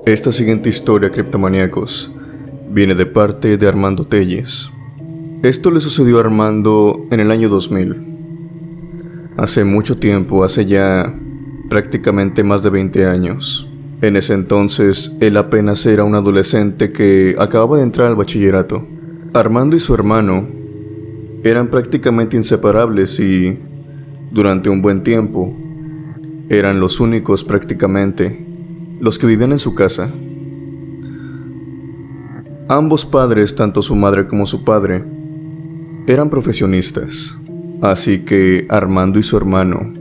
Esta siguiente historia, criptomaníacos, viene de parte de Armando Telles. Esto le sucedió a Armando en el año 2000. Hace mucho tiempo, hace ya prácticamente más de 20 años. En ese entonces, él apenas era un adolescente que acababa de entrar al bachillerato. Armando y su hermano eran prácticamente inseparables y, durante un buen tiempo, eran los únicos prácticamente los que vivían en su casa. Ambos padres, tanto su madre como su padre, eran profesionistas, así que Armando y su hermano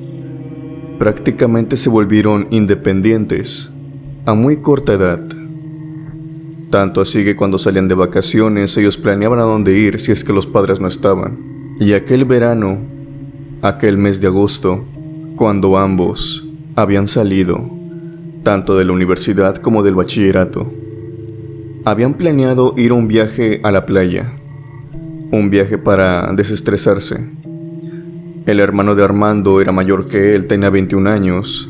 prácticamente se volvieron independientes a muy corta edad. Tanto así que cuando salían de vacaciones ellos planeaban a dónde ir si es que los padres no estaban. Y aquel verano, aquel mes de agosto, cuando ambos habían salido, tanto de la universidad como del bachillerato, habían planeado ir a un viaje a la playa, un viaje para desestresarse. El hermano de Armando era mayor que él, tenía 21 años,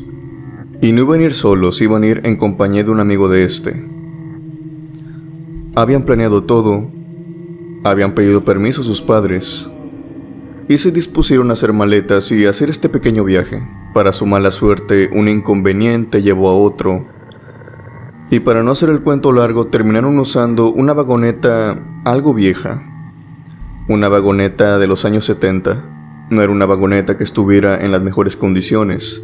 y no iban a ir solos, iban a ir en compañía de un amigo de este. Habían planeado todo, habían pedido permiso a sus padres, y se dispusieron a hacer maletas y hacer este pequeño viaje. Para su mala suerte, un inconveniente llevó a otro, y para no hacer el cuento largo, terminaron usando una vagoneta algo vieja. Una vagoneta de los años 70. No era una vagoneta que estuviera en las mejores condiciones,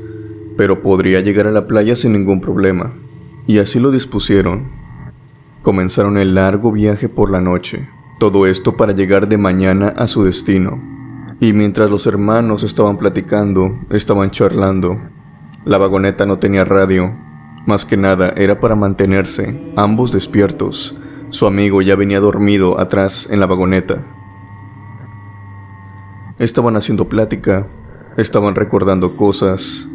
pero podría llegar a la playa sin ningún problema. Y así lo dispusieron. Comenzaron el largo viaje por la noche. Todo esto para llegar de mañana a su destino. Y mientras los hermanos estaban platicando, estaban charlando, la vagoneta no tenía radio. Más que nada era para mantenerse ambos despiertos. Su amigo ya venía dormido atrás en la vagoneta. Estaban haciendo plática, estaban recordando cosas,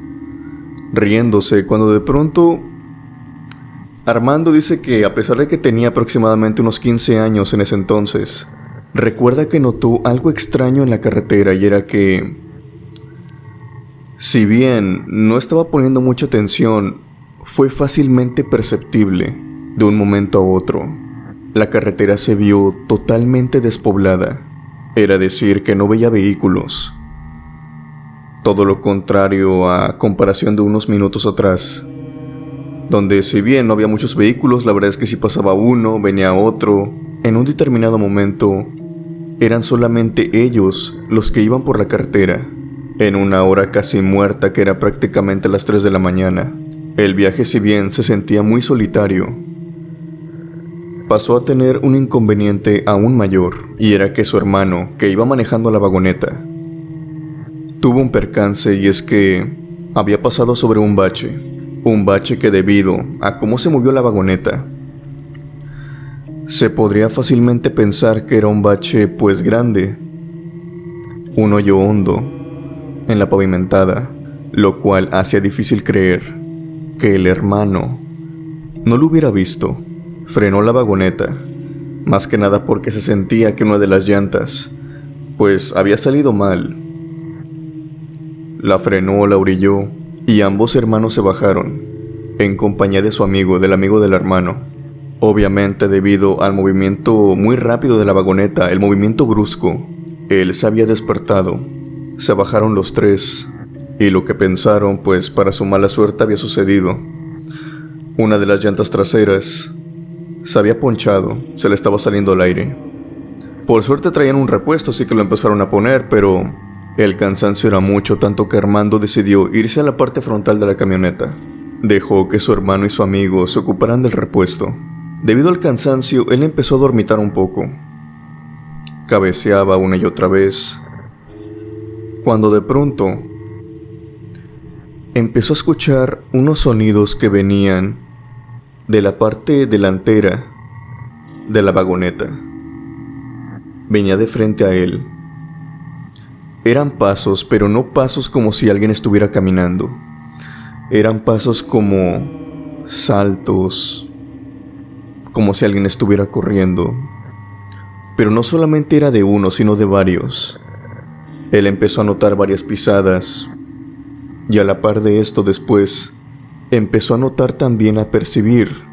riéndose, cuando de pronto Armando dice que a pesar de que tenía aproximadamente unos 15 años en ese entonces, recuerda que notó algo extraño en la carretera, y era que, si bien no estaba poniendo mucha atención, fue fácilmente perceptible de un momento a otro. La carretera se vio totalmente despoblada. Era decir, que no veía vehículos. Todo lo contrario a comparación de unos minutos atrás, donde si bien no había muchos vehículos, la verdad es que si pasaba uno, venía otro. En un determinado momento, eran solamente ellos los que iban por la carretera, en una hora casi muerta que era prácticamente las 3 de la mañana. El viaje, si bien se sentía muy solitario, pasó a tener un inconveniente aún mayor, y era que su hermano, que iba manejando la vagoneta, tuvo un percance, y es que había pasado sobre un bache que debido a cómo se movió la vagoneta, se podría fácilmente pensar que era un bache pues grande, un hoyo hondo en la pavimentada, lo cual hacía difícil creer que el hermano no lo hubiera visto. Frenó la vagoneta, más que nada porque se sentía que una de las llantas, pues había salido mal. La frenó, la orilló, y ambos hermanos se bajaron, en compañía de su amigo, del amigo del hermano. Obviamente, debido al movimiento muy rápido de la vagoneta, el movimiento brusco, él se había despertado. Se bajaron los tres, y lo que pensaron, pues para su mala suerte había sucedido. Una de las llantas traseras se había ponchado, se le estaba saliendo el aire. Por suerte traían un repuesto, así que lo empezaron a poner, pero el cansancio era mucho, tanto que Armando decidió irse a la parte frontal de la camioneta. Dejó que su hermano y su amigo se ocuparan del repuesto. Debido al cansancio, él empezó a dormitar un poco. Cabeceaba una y otra vez, cuando de pronto empezó a escuchar unos sonidos que venían de la parte delantera de la vagoneta. Venía de frente a él. Eran pasos, pero no pasos como si alguien estuviera caminando. Eran pasos como saltos, como si alguien estuviera corriendo. Pero no solamente era de uno, sino de varios. Él empezó a notar varias pisadas, y a la par de esto después, empezó a notar también, a percibir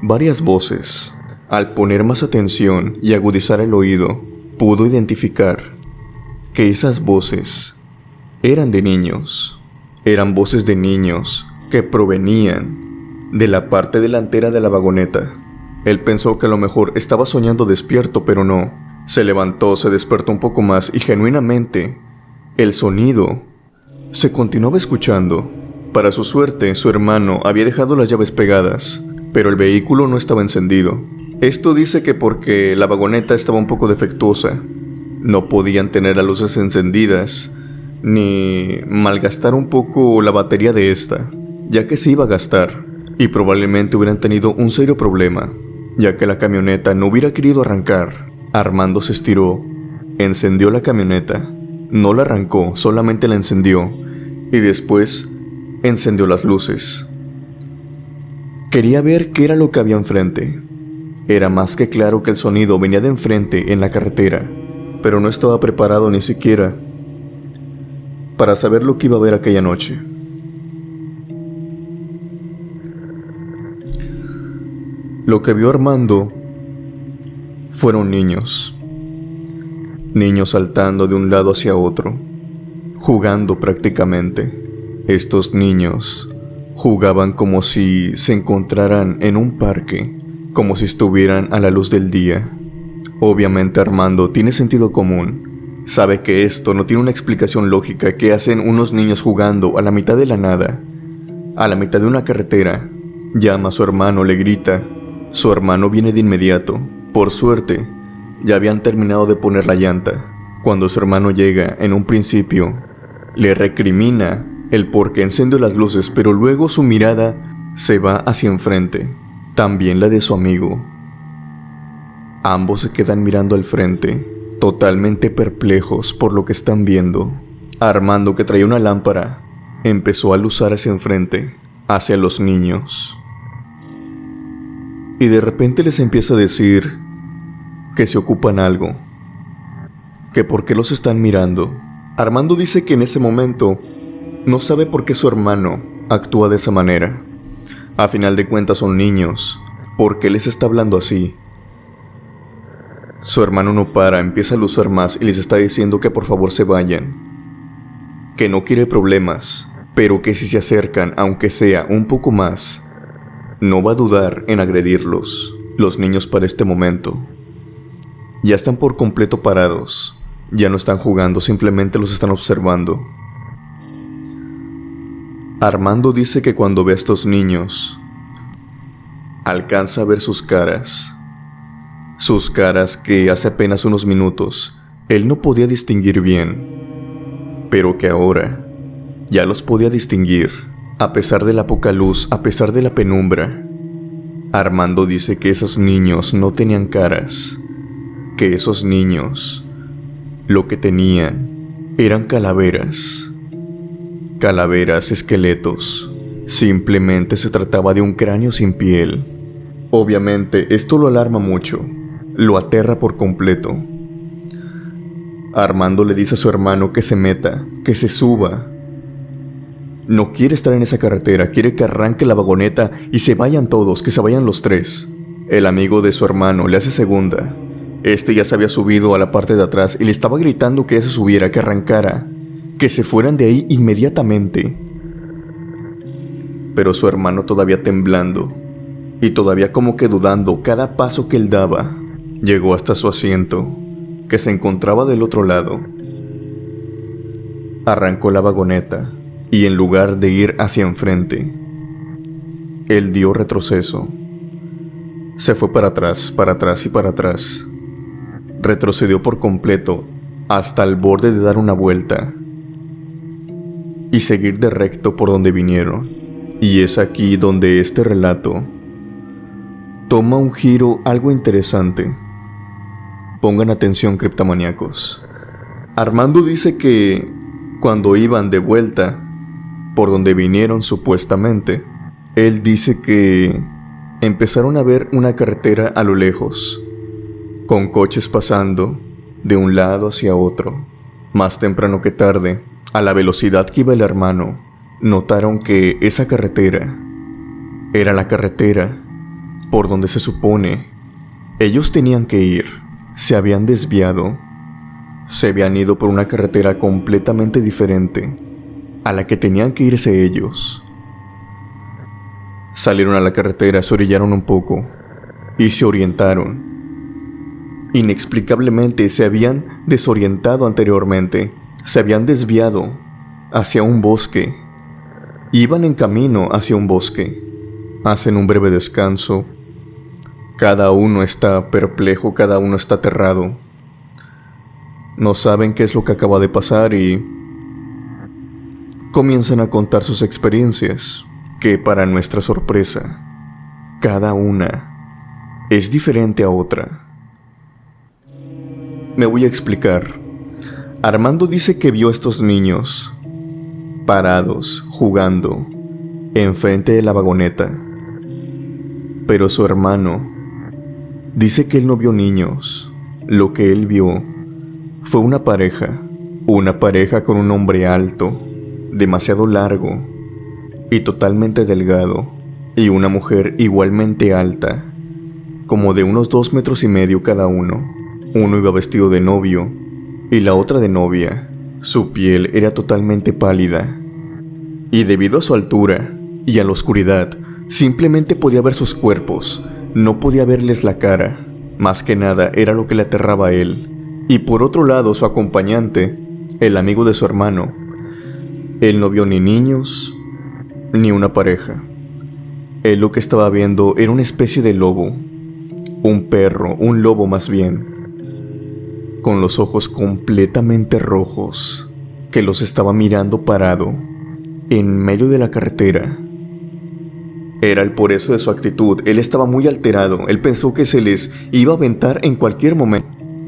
varias voces. Al poner más atención y agudizar el oído, pudo identificar que esas voces eran de niños. Eran voces de niños que provenían de la parte delantera de la vagoneta. Él pensó que a lo mejor estaba soñando despierto, pero no. Se levantó, se despertó un poco más y genuinamente el sonido se continuaba escuchando. Para su suerte, su hermano había dejado las llaves pegadas, pero el vehículo no estaba encendido. Esto dice que porque la vagoneta estaba un poco defectuosa, no podían tener las luces encendidas, ni malgastar un poco la batería de esta, ya que se iba a gastar, y probablemente hubieran tenido un serio problema, ya que la camioneta no hubiera querido arrancar. Armando se estiró, encendió la camioneta, no la arrancó, solamente la encendió, y después encendió las luces. Quería ver qué era lo que había enfrente. Era más que claro que el sonido venía de enfrente en la carretera, pero no estaba preparado ni siquiera para saber lo que iba a ver aquella noche. Lo que vio Armando fueron niños. Niños saltando de un lado hacia otro, jugando prácticamente. Estos niños jugaban como si se encontraran en un parque, como si estuvieran a la luz del día. Obviamente Armando tiene sentido común. Sabe que esto no tiene una explicación lógica. ¿Qué hacen unos niños jugando a la mitad de la nada? A la mitad de una carretera. Llama a su hermano, le grita. Su hermano viene de inmediato. Por suerte, ya habían terminado de poner la llanta. Cuando su hermano llega, en un principio, le recrimina el por qué encendió las luces, pero luego su mirada se va hacia enfrente. También la de su amigo. Ambos se quedan mirando al frente, totalmente perplejos por lo que están viendo. Armando, que traía una lámpara, empezó a luzar hacia enfrente, hacia los niños. Y de repente les empieza a decir que se ocupan algo, que por qué los están mirando. Armando dice que en ese momento no sabe por qué su hermano actúa de esa manera. A final de cuentas son niños. ¿Por qué les está hablando así? Su hermano no para, empieza a luzar más y les está diciendo que por favor se vayan. Que no quiere problemas, pero que si se acercan, aunque sea un poco más, no va a dudar en agredirlos. Los niños para este momento ya están por completo parados. Ya no están jugando, simplemente los están observando. Armando dice que cuando ve a estos niños, alcanza a ver sus caras que hace apenas unos minutos él no podía distinguir bien, pero que ahora ya los podía distinguir, a pesar de la poca luz, a pesar de la penumbra. Armando dice que esos niños no tenían caras, que esos niños lo que tenían eran calaveras. Calaveras, esqueletos. Simplemente se trataba de un cráneo sin piel. Obviamente, esto lo alarma mucho. Lo aterra por completo. Armando le dice a su hermano que se meta, que se suba. No quiere estar en esa carretera, quiere que arranque la vagoneta y se vayan todos, que se vayan los tres. El amigo de su hermano le hace segunda. Este ya se había subido a la parte de atrás y le estaba gritando que se subiera, que arrancara, que se fueran de ahí inmediatamente. Pero su hermano, todavía temblando y todavía como que dudando cada paso que él daba, llegó hasta su asiento, que se encontraba del otro lado. Arrancó la vagoneta y en lugar de ir hacia enfrente, él dio retroceso. Se fue para atrás y para atrás. Retrocedió por completo hasta el borde de dar una vuelta y seguir de recto por donde vinieron. Y es aquí donde este relato toma un giro algo interesante. Pongan atención, criptomaníacos. Armando dice que cuando iban de vuelta por donde vinieron supuestamente, él dice que empezaron a ver una carretera a lo lejos, con coches pasando de un lado hacia otro. Más temprano que tarde, a la velocidad que iba el hermano, notaron que esa carretera era la carretera por donde se supone ellos tenían que ir. Se habían desviado. Se habían ido por una carretera completamente diferente a la que tenían que irse ellos. Salieron a la carretera, se orillaron un poco y se orientaron. Inexplicablemente se habían desorientado anteriormente. Se habían desviado hacia un bosque. Iban en camino hacia un bosque. Hacen un breve descanso. Cada uno está perplejo, cada uno está aterrado. No saben qué es lo que acaba de pasar y comienzan a contar sus experiencias, que para nuestra sorpresa, cada una es diferente a otra. Me voy a explicar. Armando dice que vio a estos niños parados, jugando, enfrente de la vagoneta. Pero su hermano dice que él no vio niños. Lo que él vio fue una pareja con un hombre alto, demasiado largo y totalmente delgado, y una mujer igualmente alta, como de unos 2,5 metros cada uno. Uno iba vestido de novio y la otra de novia. Su piel era totalmente pálida y debido a su altura y a la oscuridad, simplemente podía ver sus cuerpos, no podía verles la cara. Más que nada era lo que le aterraba a él. Y por otro lado, su acompañante, el amigo de su hermano, él no vio ni niños ni una pareja. Él lo que estaba viendo era una especie de lobo, un perro, un lobo más bien, con los ojos completamente rojos, que los estaba mirando parado en medio de la carretera. Era el por eso de su actitud. Él estaba muy alterado. Él pensó que se les iba a aventar en cualquier momento.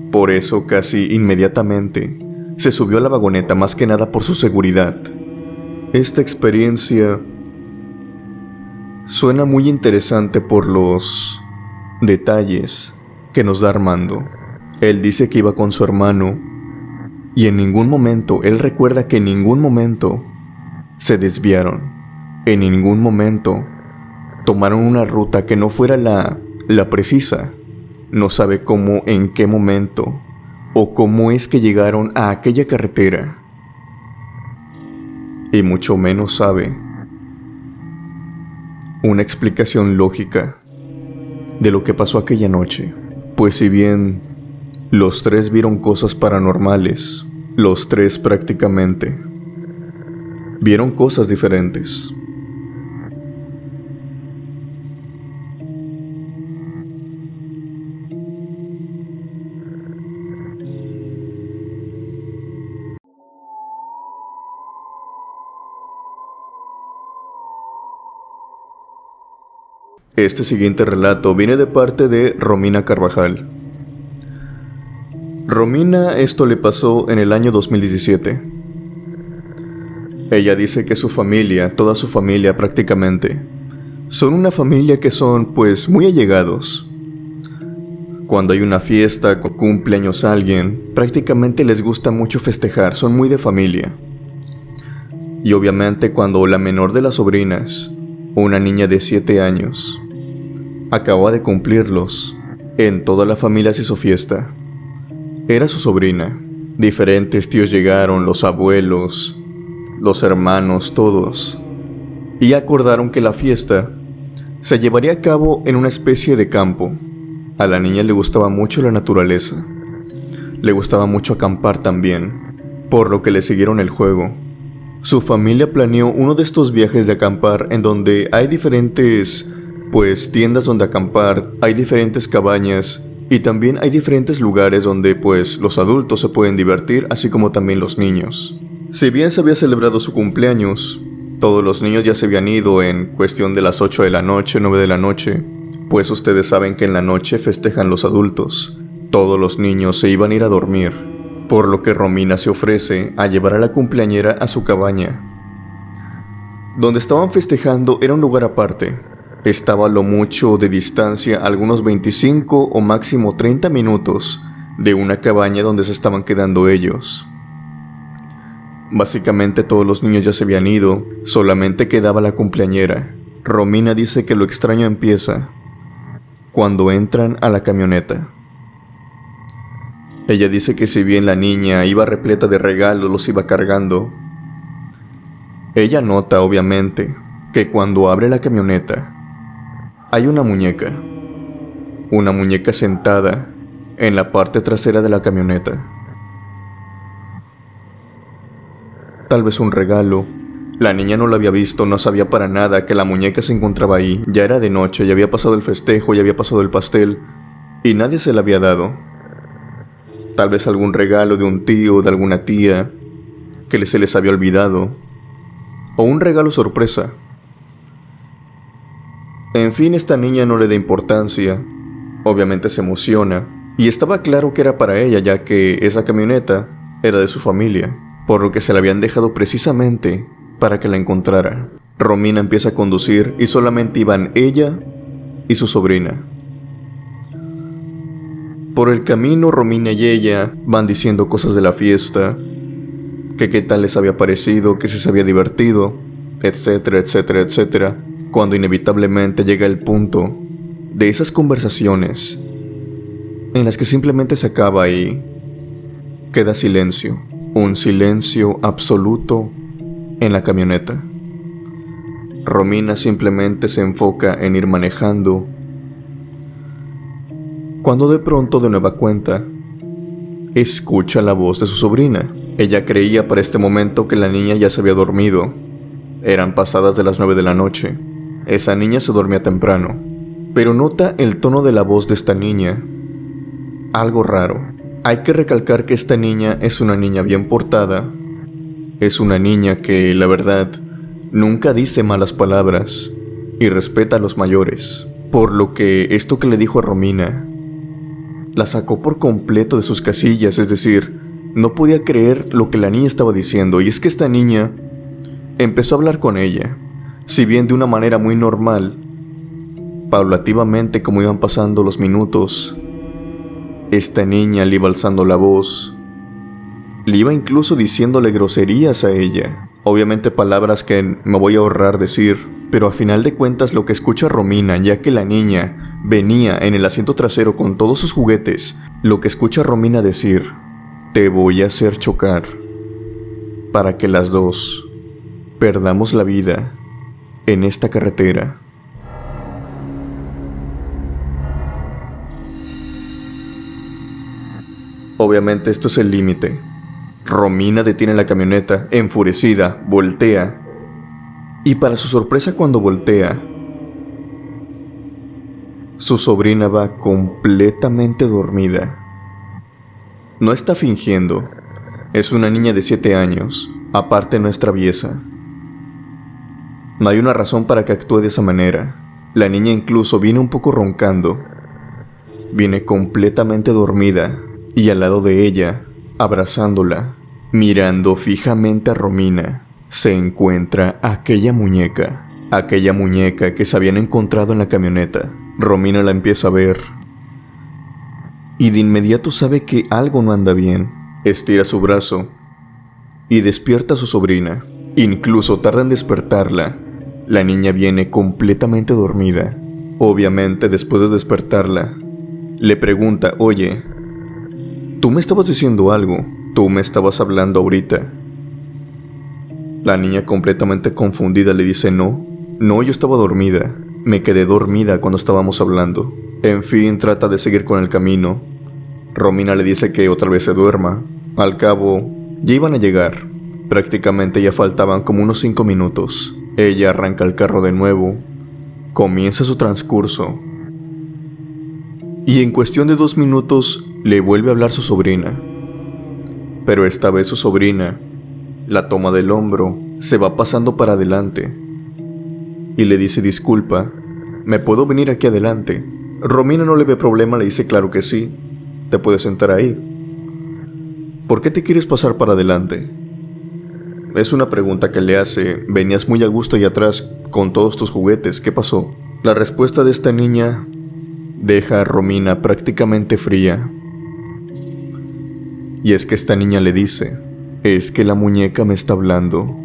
Por eso, casi inmediatamente, se subió a la vagoneta, más que nada por su seguridad. Esta experiencia suena muy interesante por los detalles que nos da Armando. Él dice que iba con su hermano y en ningún momento, él recuerda que en ningún momento se desviaron. En ningún momento tomaron una ruta que no fuera la precisa. No sabe cómo, en qué momento o cómo es que llegaron a aquella carretera. Y mucho menos sabe una explicación lógica de lo que pasó aquella noche. Pues si bien los tres vieron cosas paranormales, los tres prácticamente vieron cosas diferentes. Este siguiente relato viene de parte de Romina Carvajal. Romina, esto le pasó en el año 2017. Ella dice que su familia, toda su familia prácticamente, son una familia que son pues muy allegados. Cuando hay una fiesta, cumpleaños alguien, prácticamente les gusta mucho festejar, son muy de familia. Y obviamente cuando la menor de las sobrinas, una niña de 7 años, acababa de cumplirlos, en toda la familia se hizo fiesta. Era su sobrina. Diferentes tíos llegaron, los abuelos, los hermanos, todos. Y acordaron que la fiesta se llevaría a cabo en una especie de campo. A la niña le gustaba mucho la naturaleza. Le gustaba mucho acampar también, por lo que le siguieron el juego. Su familia planeó uno de estos viajes de acampar en donde hay diferentes tiendas donde acampar, hay diferentes cabañas y también hay diferentes lugares donde los adultos se pueden divertir, así como también los niños. Si bien se había celebrado su cumpleaños, todos los niños ya se habían ido en cuestión de las 8 de la noche, 9 de la noche, pues ustedes saben que en la noche festejan los adultos. Todos los niños se iban a ir a dormir, por lo que Romina se ofrece a llevar a la cumpleañera a su cabaña. Donde estaban festejando era un lugar aparte. Estaba a lo mucho de distancia, algunos 25 o máximo 30 minutos de una cabaña donde se estaban quedando ellos. Básicamente todos los niños ya se habían ido, solamente quedaba la cumpleañera. Romina dice que lo extraño empieza cuando entran a la camioneta. Ella dice que si bien la niña iba repleta de regalos, los iba cargando. Ella nota, obviamente, que cuando abre la camioneta, hay una muñeca sentada en la parte trasera de la camioneta. Tal vez un regalo. La niña no lo había visto, no sabía para nada que la muñeca se encontraba ahí. Ya era de noche, ya había pasado el festejo, ya había pasado el pastel, y nadie se la había dado. Tal vez algún regalo de un tío o de alguna tía que se les había olvidado, o un regalo sorpresa. En fin, esta niña no le da importancia. Obviamente se emociona, y estaba claro que era para ella, ya que esa camioneta era de su familia, por lo que se la habían dejado precisamente para que la encontrara. Romina empieza a conducir y solamente iban ella y su sobrina. Por el camino, Romina y ella van diciendo cosas de la fiesta, que qué tal les había parecido, que si se había divertido, etcétera, etcétera, etcétera, cuando inevitablemente llega el punto de esas conversaciones en las que simplemente se acaba y queda silencio, un silencio absoluto en la camioneta. Romina simplemente se enfoca en ir manejando, cuando de pronto, de nueva cuenta, escucha la voz de su sobrina. Ella creía para este momento que la niña ya se había dormido. Eran pasadas de las 9 de la noche. Esa niña se dormía temprano, pero nota el tono de la voz de esta niña. Algo raro. Hay que recalcar que esta niña es una niña bien portada. Es una niña que, la verdad, nunca dice malas palabras y respeta a los mayores. Por lo que esto que le dijo a Romina la sacó por completo de sus casillas, es decir, no podía creer lo que la niña estaba diciendo. Y es que esta niña empezó a hablar con ella, si bien de una manera muy normal. Paulativamente, como iban pasando los minutos, esta niña le iba alzando la voz, le iba incluso diciéndole groserías a ella. Obviamente palabras que me voy a ahorrar decir, pero a final de cuentas lo que escucha Romina, ya que la niña venía en el asiento trasero con todos sus juguetes, lo que escucha Romina decir: te voy a hacer chocar para que las dos perdamos la vida en esta carretera. Obviamente esto es el límite. Romina detiene la camioneta, enfurecida, voltea, y para su sorpresa, cuando voltea, su sobrina va completamente dormida. No está fingiendo. Es una niña de 7 años, aparte no es traviesa. No hay una razón para que actúe de esa manera. La niña incluso viene un poco roncando. Viene completamente dormida, y al lado de ella, abrazándola, mirando fijamente a Romina, se encuentra aquella muñeca que se habían encontrado en la camioneta. Romina la empieza a ver y de inmediato sabe que algo no anda bien. Estira su brazo y despierta a su sobrina. Incluso tarda en despertarla. La niña viene completamente dormida. Obviamente, después de despertarla, le pregunta: oye, tú me estabas diciendo algo, tú me estabas hablando ahorita. La niña, completamente confundida, le dice: no, yo estaba dormida. Me quedé dormida cuando estábamos hablando. En fin, trata de seguir con el camino. Romina le dice que otra vez se duerma. Al cabo, ya iban a llegar. Prácticamente ya faltaban como unos 5 minutos. Ella arranca el carro de nuevo. Comienza su transcurso. Y en cuestión de 2 minutos, le vuelve a hablar su sobrina. Pero esta vez su sobrina la toma del hombro, se va pasando para adelante y le dice: disculpa, ¿me puedo venir aquí adelante? Romina no le ve problema, le dice: claro que sí, te puedes sentar ahí. ¿Por qué te quieres pasar para adelante? Es una pregunta que le hace. Venías muy a gusto ahí atrás con todos tus juguetes, ¿qué pasó? La respuesta de esta niña deja a Romina prácticamente fría. Y es que esta niña le dice: es que la muñeca me está hablando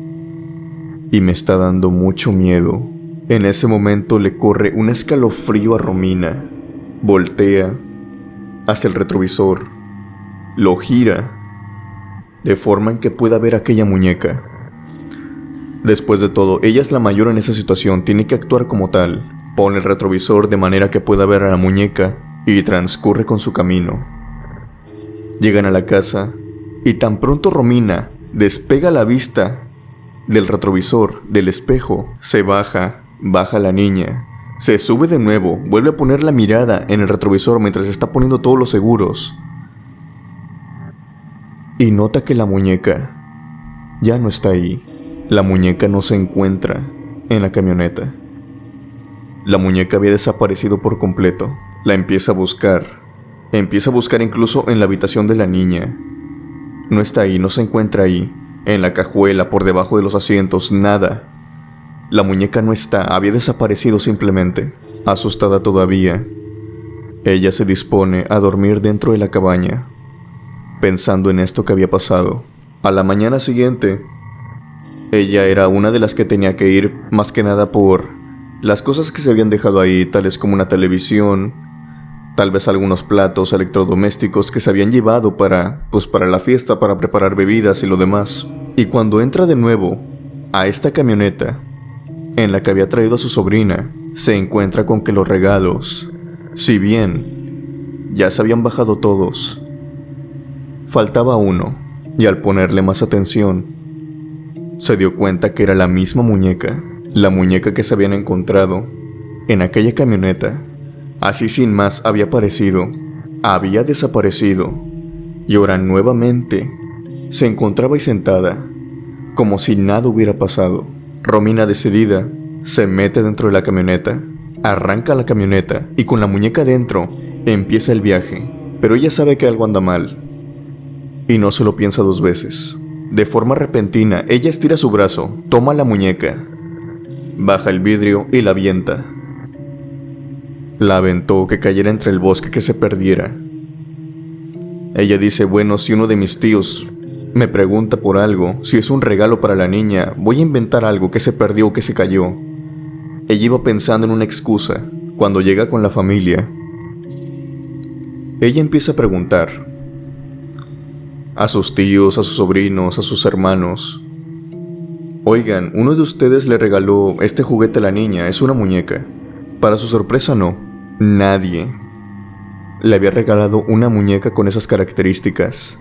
y me está dando mucho miedo. En ese momento le corre un escalofrío a Romina. Voltea hacia el retrovisor, lo gira, de forma en que pueda ver aquella muñeca. Después de todo, ella es la mayor en esa situación, tiene que actuar como tal. Pone el retrovisor de manera que pueda ver a la muñeca y transcurre con su camino. Llegan a la casa y tan pronto Romina despega la vista del retrovisor, del espejo, se baja la niña, se sube de nuevo, vuelve a poner la mirada en el retrovisor mientras está poniendo todos los seguros y nota que la muñeca ya no está ahí. La muñeca no se encuentra en la camioneta. La muñeca había desaparecido por completo. La empieza a buscar incluso en la habitación de la niña. No está ahí, no se encuentra ahí. En la cajuela, por debajo de los asientos, nada. La muñeca no está, había desaparecido simplemente. Asustada todavía, ella se dispone a dormir dentro de la cabaña, pensando en esto que había pasado. A la mañana siguiente, ella era una de las que tenía que ir, más que nada por las cosas que se habían dejado ahí, tales como una televisión, tal vez algunos platos electrodomésticos que se habían llevado para la fiesta, para preparar bebidas y lo demás. Y cuando entra de nuevo a esta camioneta en la que había traído a su sobrina, se encuentra con que los regalos, si bien ya se habían bajado todos, faltaba uno, y al ponerle más atención, se dio cuenta que era la misma muñeca, la muñeca que se habían encontrado en aquella camioneta. Así sin más había desaparecido, y ahora nuevamente se encontraba ahí sentada, como si nada hubiera pasado. Romina, decidida, se mete dentro de la camioneta, arranca la camioneta y con la muñeca dentro empieza el viaje. Pero ella sabe que algo anda mal y no se lo piensa dos veces. De forma repentina, ella estira su brazo, toma la muñeca, baja el vidrio y la avienta. La aventó, que cayera entre el bosque, que se perdiera. Ella dice, bueno, si uno de mis tíos me pregunta por algo, si es un regalo para la niña, voy a inventar algo, que se perdió o que se cayó. Ella iba pensando en una excusa. Cuando llega con la familia, ella empieza a preguntar a sus tíos, a sus sobrinos, a sus hermanos: oigan, uno de ustedes le regaló este juguete a la niña, es una muñeca. Para su sorpresa, no, nadie le había regalado una muñeca con esas características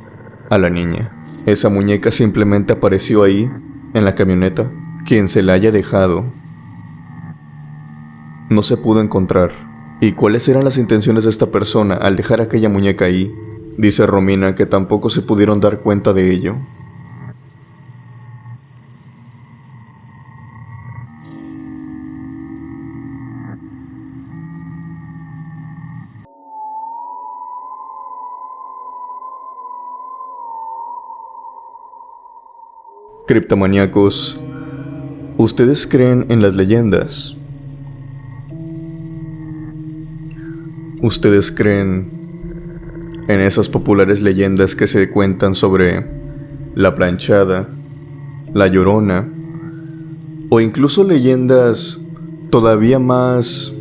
a la niña. Esa muñeca simplemente apareció ahí, en la camioneta. Quien se la haya dejado no se pudo encontrar. ¿Y cuáles eran las intenciones de esta persona al dejar aquella muñeca ahí? Dice Romina que tampoco se pudieron dar cuenta de ello. Criptomaníacos, ¿ustedes creen en las leyendas? ¿Ustedes creen en esas populares leyendas que se cuentan sobre la planchada, la llorona, o incluso leyendas todavía más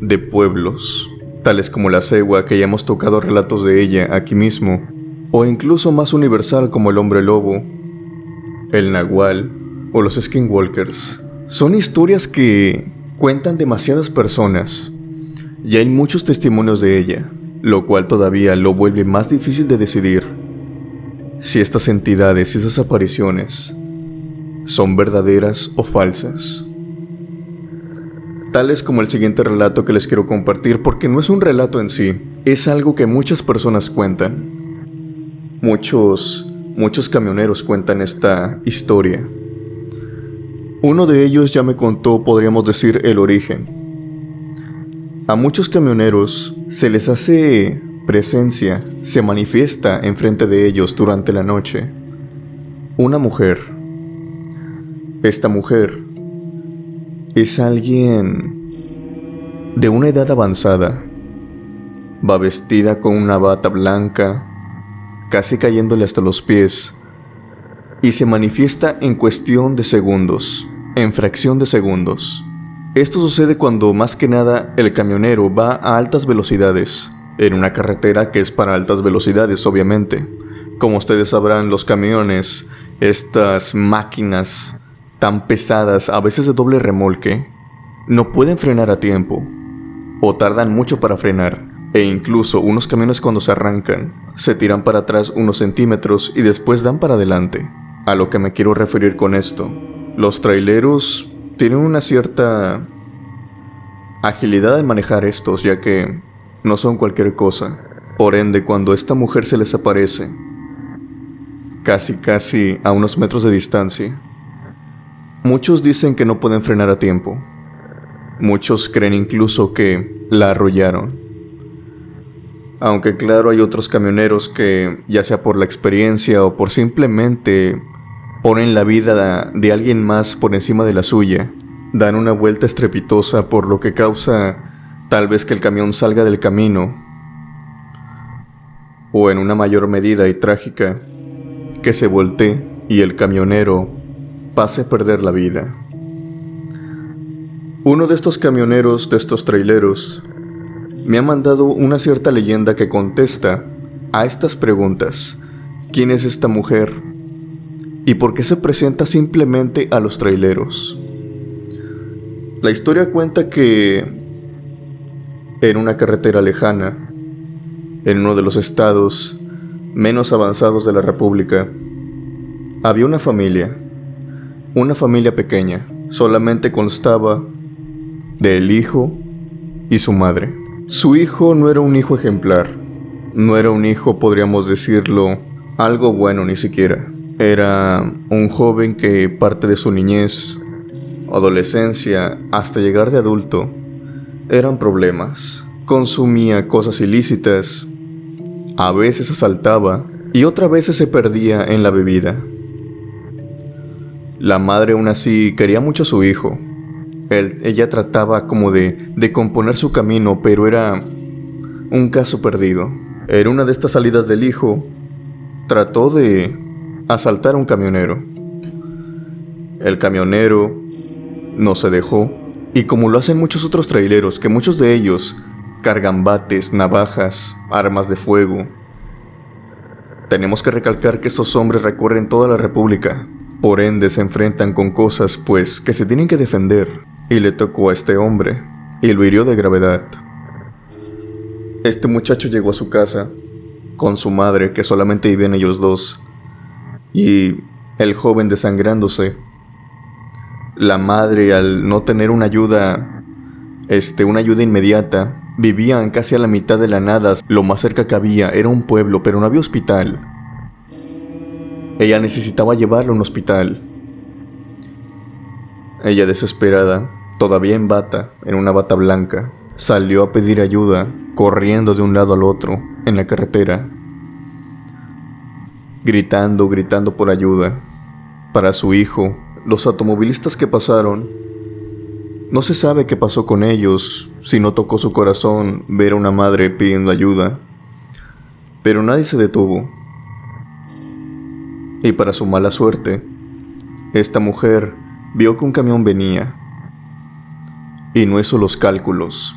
de pueblos, tales como la cegua, que ya hemos tocado relatos de ella aquí mismo, o incluso más universal como el hombre lobo, el nahual o los skinwalkers? Son historias que cuentan demasiadas personas y hay muchos testimonios de ella, lo cual todavía lo vuelve más difícil de decidir si estas entidades y esas apariciones son verdaderas o falsas. Tales como el siguiente relato que les quiero compartir, porque no es un relato en sí, es algo que muchas personas cuentan. Muchos camioneros cuentan esta historia. Uno de ellos ya me contó, podríamos decir, el origen. A muchos camioneros se les hace presencia, se manifiesta enfrente de ellos durante la noche una mujer. Esta mujer es alguien de una edad avanzada. Va vestida con una bata blanca, casi cayéndole hasta los pies, y se manifiesta en cuestión de segundos, en fracción de segundos. Esto sucede cuando más que nada el camionero va a altas velocidades, en una carretera que es para altas velocidades, obviamente. Como ustedes sabrán, los camiones, estas máquinas tan pesadas, a veces de doble remolque, no pueden frenar a tiempo, o tardan mucho para frenar, e incluso unos camiones cuando se arrancan, se tiran para atrás unos centímetros y después dan para adelante. A lo que me quiero referir con esto, los traileros tienen una cierta agilidad al manejar estos, ya que no son cualquier cosa. Por ende, cuando esta mujer se les aparece, casi a unos metros de distancia, muchos dicen que no pueden frenar a tiempo. Muchos creen incluso que la arrollaron. Aunque claro, hay otros camioneros que, ya sea por la experiencia o por simplemente ponen la vida de alguien más por encima de la suya, dan una vuelta estrepitosa, por lo que causa tal vez que el camión salga del camino, o en una mayor medida y trágica, que se voltee y el camionero pase a perder la vida. Uno de estos camioneros, de estos traileros, me ha mandado una cierta leyenda que contesta a estas preguntas. ¿Quién es esta mujer? ¿Y por qué se presenta simplemente a los traileros? La historia cuenta que en una carretera lejana, en uno de los estados menos avanzados de la República, había una familia pequeña. Solamente constaba del hijo y su madre. Su hijo no era un hijo ejemplar, no era un hijo, podríamos decirlo, algo bueno ni siquiera. Era un joven que parte de su niñez, adolescencia, hasta llegar de adulto, eran problemas. Consumía cosas ilícitas, a veces asaltaba y otras veces se perdía en la bebida. La madre aún así quería mucho a su hijo. Ella trataba como de componer su camino, pero era un caso perdido. En una de estas salidas del hijo, trató de asaltar a un camionero. El camionero no se dejó, y como lo hacen muchos otros traileros, que muchos de ellos cargan bates, navajas, armas de fuego. Tenemos que recalcar que estos hombres recorren toda la República, por ende se enfrentan con cosas pues que se tienen que defender, y le tocó a este hombre, y lo hirió de gravedad. Este muchacho llegó a su casa con su madre, que solamente vivían ellos dos, y el joven desangrándose. La madre, al no tener una ayuda inmediata, vivían casi a la mitad de la nada. Lo más cerca que había era un pueblo, pero no había hospital. Ella necesitaba llevarlo a un hospital. Ella, desesperada, todavía en una bata blanca, salió a pedir ayuda, corriendo de un lado al otro en la carretera, gritando por ayuda para su hijo. Los automovilistas que pasaron, no se sabe qué pasó con ellos, si no tocó su corazón ver a una madre pidiendo ayuda, pero nadie se detuvo. Y para su mala suerte, esta mujer vio que un camión venía y no hizo los cálculos.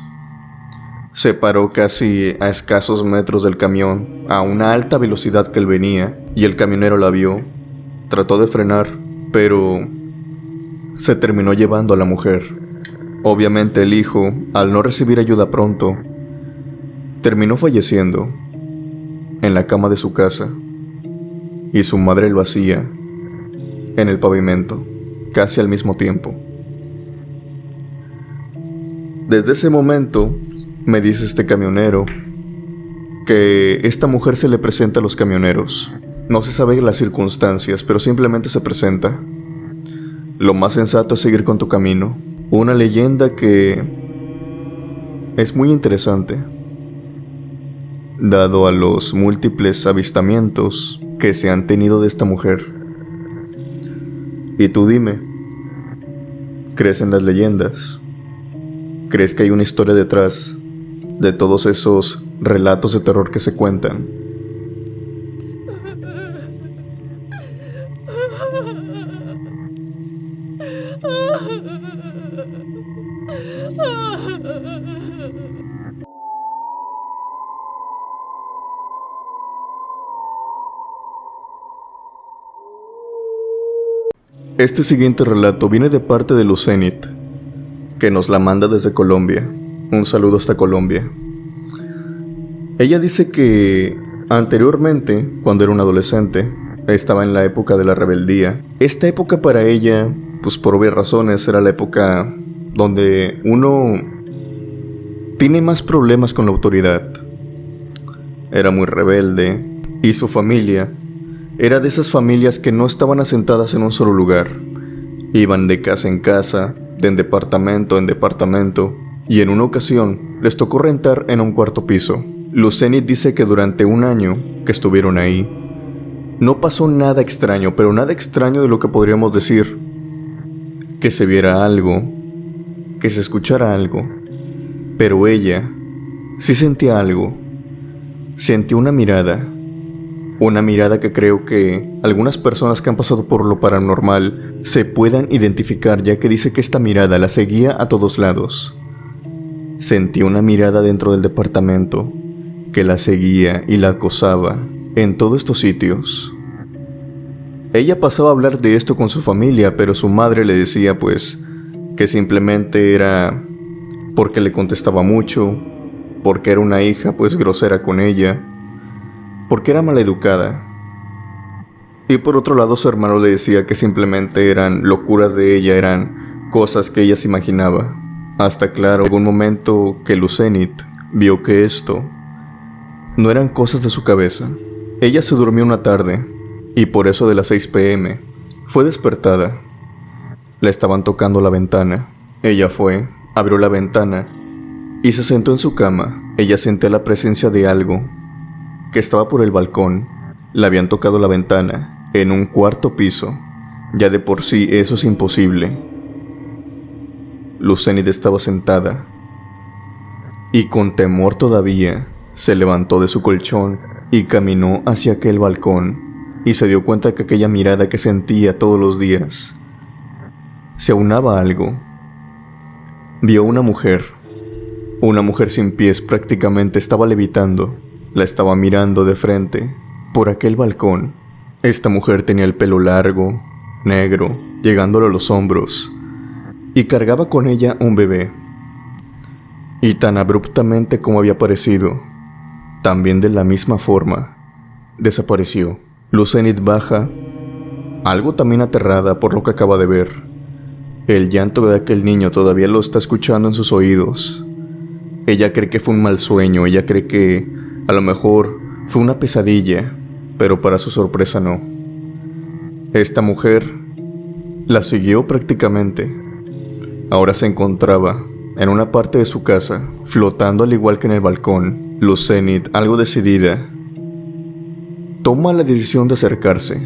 Se paró casi a escasos metros del camión, a una alta velocidad que él venía, y el camionero la vio. Trató de frenar, pero se terminó llevando a la mujer. Obviamente el hijo, al no recibir ayuda pronto, terminó falleciendo en la cama de su casa, y su madre lo hacía en el pavimento, casi al mismo tiempo. Desde ese momento, me dice este camionero, que esta mujer se le presenta a los camioneros. No se sabe las circunstancias, pero simplemente se presenta. Lo más sensato es seguir con tu camino. Una leyenda que es muy interesante, dado a los múltiples avistamientos que se han tenido de esta mujer. Y tú dime, ¿crees en las leyendas? ¿Crees que hay una historia detrás de todos esos relatos de terror que se cuentan? Este siguiente relato viene de parte de Lucenit, que nos la manda desde Colombia. Un saludo hasta Colombia. Ella dice que anteriormente, cuando era una adolescente, estaba en la época de la rebeldía. Esta época para ella, pues por obvias razones, era la época donde uno tiene más problemas con la autoridad. Era muy rebelde y su familia era de esas familias que no estaban asentadas en un solo lugar. Iban de casa en casa, de departamento en departamento, y en una ocasión les tocó rentar en un cuarto piso. Lucenit dice que durante un año que estuvieron ahí, no pasó nada extraño, pero nada extraño de lo que podríamos decir que se viera algo, que se escuchara algo, pero ella sí sentía algo. Sentí una mirada que creo que algunas personas que han pasado por lo paranormal se puedan identificar, ya que dice que esta mirada la seguía a todos lados. Sentí una mirada dentro del departamento que la seguía y la acosaba en todos estos sitios. Ella pasaba a hablar de esto con su familia, pero su madre le decía pues que simplemente era porque le contestaba mucho, porque era una hija pues grosera con ella, porque era maleducada. Y por otro lado su hermano le decía que simplemente eran locuras de ella, eran cosas que ella se imaginaba. Hasta claro, hubo un momento que Lucenit vio que esto no eran cosas de su cabeza. Ella se durmió una tarde y por eso de las 6 p.m. fue despertada. Le estaban tocando la ventana. Ella fue, abrió la ventana y se sentó en su cama. Ella sentía la presencia de algo que estaba por el balcón. Le habían tocado la ventana en un cuarto piso. Ya de por sí eso es imposible. Lucenit estaba sentada y con temor todavía se levantó de su colchón y caminó hacia aquel balcón y se dio cuenta que aquella mirada que sentía todos los días se aunaba a algo. Vio una mujer sin pies, prácticamente estaba levitando. La estaba mirando de frente por aquel balcón. Esta mujer tenía el pelo largo, negro, llegándole a los hombros, y cargaba con ella un bebé. Y tan abruptamente como había aparecido, también de la misma forma, desapareció. Lucenit baja, algo también aterrada por lo que acaba de ver. El llanto de aquel niño todavía lo está escuchando en sus oídos. Ella cree que fue un mal sueño, ella cree que a lo mejor fue una pesadilla, pero para su sorpresa no. Esta mujer la siguió prácticamente. Ahora se encontraba en una parte de su casa, flotando al igual que en el balcón. Lucenit, algo decidida, toma la decisión de acercarse.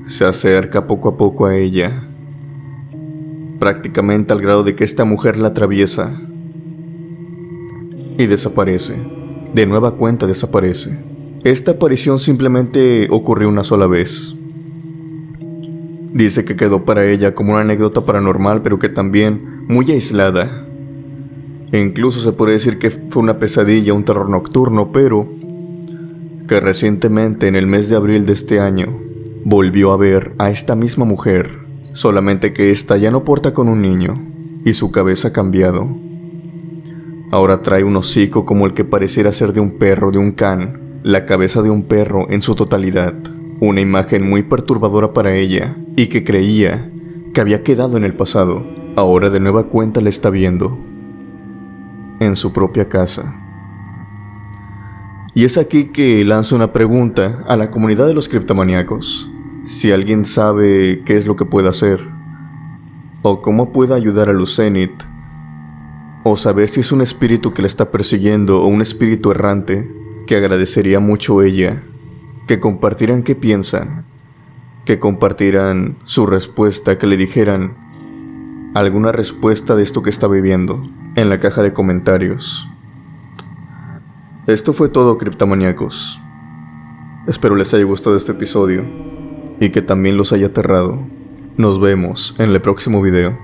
Se acerca poco a poco a ella, prácticamente al grado de que esta mujer la atraviesa y desaparece. De nueva cuenta desaparece. Esta aparición simplemente ocurrió una sola vez. Dice que quedó para ella como una anécdota paranormal, pero que también muy aislada. E incluso se puede decir que fue una pesadilla, un terror nocturno, pero que recientemente, en el mes de abril de este año, volvió a ver a esta misma mujer, solamente que esta ya no porta con un niño y su cabeza ha cambiado. Ahora trae un hocico como el que pareciera ser de un perro, de un can, la cabeza de un perro en su totalidad. Una imagen muy perturbadora para ella y que creía que había quedado en el pasado. Ahora de nueva cuenta la está viendo en su propia casa. Y es aquí que lanzo una pregunta a la comunidad de los criptomaníacos. Si alguien sabe qué es lo que puede hacer, o cómo puede ayudar a Lucenit, o saber si es un espíritu que la está persiguiendo o un espíritu errante, que agradecería mucho ella, que compartieran qué piensan, que compartieran su respuesta, que le dijeran alguna respuesta de esto que está viviendo en la caja de comentarios. Esto fue todo, criptomaníacos. Espero les haya gustado este episodio y que también los haya aterrado. Nos vemos en el próximo video.